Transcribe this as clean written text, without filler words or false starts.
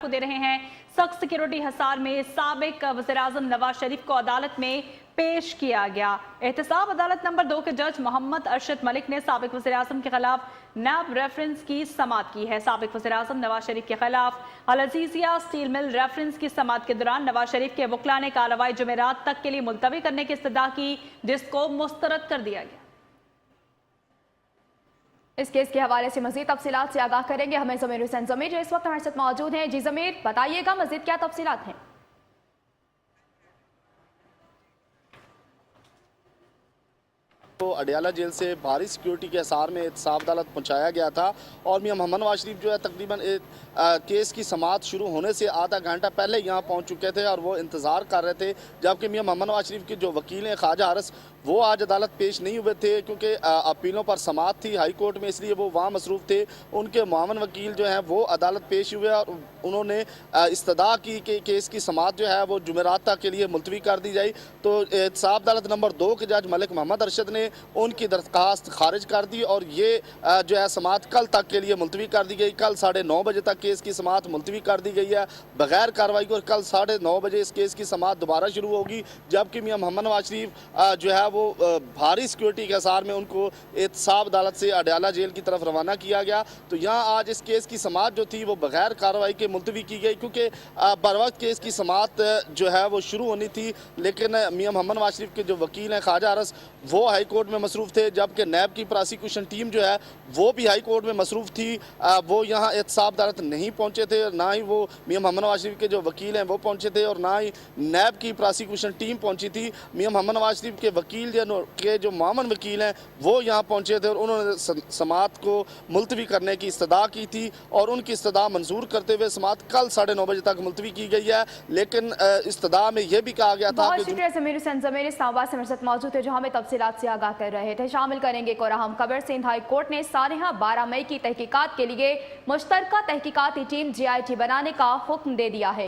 आपको दे रहे हैं। सख्त सिक्योरिटी हिसार में साबिक वज़ीर-ए-आज़म नवाज शरीफ को अदालत में पेश किया गया। एहतसाब अदालत नंबर 2 के जज मोहम्मद अरशद मलिक ने साबिक वज़ीर-ए-आज़म के खिलाफ नैब रेफरेंस की समाअत की है। साबिक वज़ीर-ए-आज़म नवाज शरीफ के खिलाफ अल-अज़ीज़िया स्टील मिल रेफरेंस की समाअत के दौरान नवाज शरीफ के वकला ने कार्रवाई जुमेरात तक के लिए मुलतवी करने की इस्तदा की, जिसको मुस्तरद कर दिया गया। इस केस के हवाले से मजीद तफसीलात से आगाह करेंगे हमें ज़मीर हुसैन ज़मीर, जो इस वक्त हमारे साथ मौजूद हैं। जी ज़मीर, बताइएगा मजीद क्या तफसीलात हैं? तो अडियाला जेल से भारी सिक्योरिटी के हिसार में एहतसाब अदालत पहुंचाया गया था और मियां मोहम्मद नवाज शरीफ जो है तकरीबन केस की समाअत शुरू होने से आधा घंटा पहले यहाँ पहुंच चुके थे और वो इंतज़ार कर रहे थे, जबकि मियां मोहम्मद नवाज शरीफ के जो वकील हैं ख्वाजा हारिस वो आज अदालत पेश नहीं हुए थे क्योंकि अपीलों पर समाअत थी हाई कोर्ट में, इसलिए वो वहाँ मसरूफ़ थे। उनके मामन वकील जो हैं वो अदालत पेश हुए और उन्होंने इस्तदा की कि केस की समाअत जो है वो जुमेरात तक के लिए मुलतवी कर दी जाए। तो एहतसाब अदालत नंबर 2 के जज मलिक मोहम्मद अरशद ने उनकी दरख्वास्त खारिज कर दी और ये जो है समाअत कल तक के लिए मुलतवी कर दी गई। कल 9:30 बजे तक केस की समाअत मुलतवी कर दी गई है बगैर कार्रवाई को। कल 9:30 बजे इस केस की समाअत दोबारा शुरू होगी, जबकि मियां मोहम्मद नवाज शरीफ जो है वो भारी सिक्योरिटी के हिसार में उनको एहतसाब अदालत से अडियाला जेल की तरफ रवाना किया गया। तो यहाँ आज इस केस की समाअत जो थी वो बगैर कार्रवाई के मुलतवी की गई क्योंकि बर वक्त केस की समाअत जो है वो शुरू होनी थी, लेकिन मियां मोहम्मद नवाज शरीफ के जो वकील हैं ख्वाजा हारिस वो हाई कोर्ट में मसरूफ़ थे, जबकि नैब की प्रोसिक्यूशन टीम जो है वो भी हाई कोर्ट में मसरूफ़ थी। वो यहाँ एहतसाब अदालत नहीं पहुँचे थे, ना ही वो मियां मोहम्मद नवाज शरीफ के जो वकील हैं वो पहुँचे थे और ना ही नैब की प्रोसिक्यूशन टीम पहुँची थी। मियां मोहम्मद नवाज शरीफ के वकील के जो मामन वकील हैं वो यहाँ पहुँचे थे और उन्होंने समाअत को मुलतवी करने की इस्तदा की थी और उनकी इस्तदा मंजूर करते हुए समाअत कल 9:30 बजे तक मुलतवी की गई है। लेकिन इस्तदा में यह भी कहा गया था कि ज़मीर हुसैन ज़मीर इस्लामाबाद से मेरे साथ मौजूद है, जो हमें तफसीलात से आगाह कर रहे थे। शामिल करेंगे एक और अहम खबर। सिंध हाई कोर्ट ने सानहा 12 मई की तहकीकात के लिए मुश्तरका तहकीकाती टीम GIT बनाने का हुक्म दे दिया है।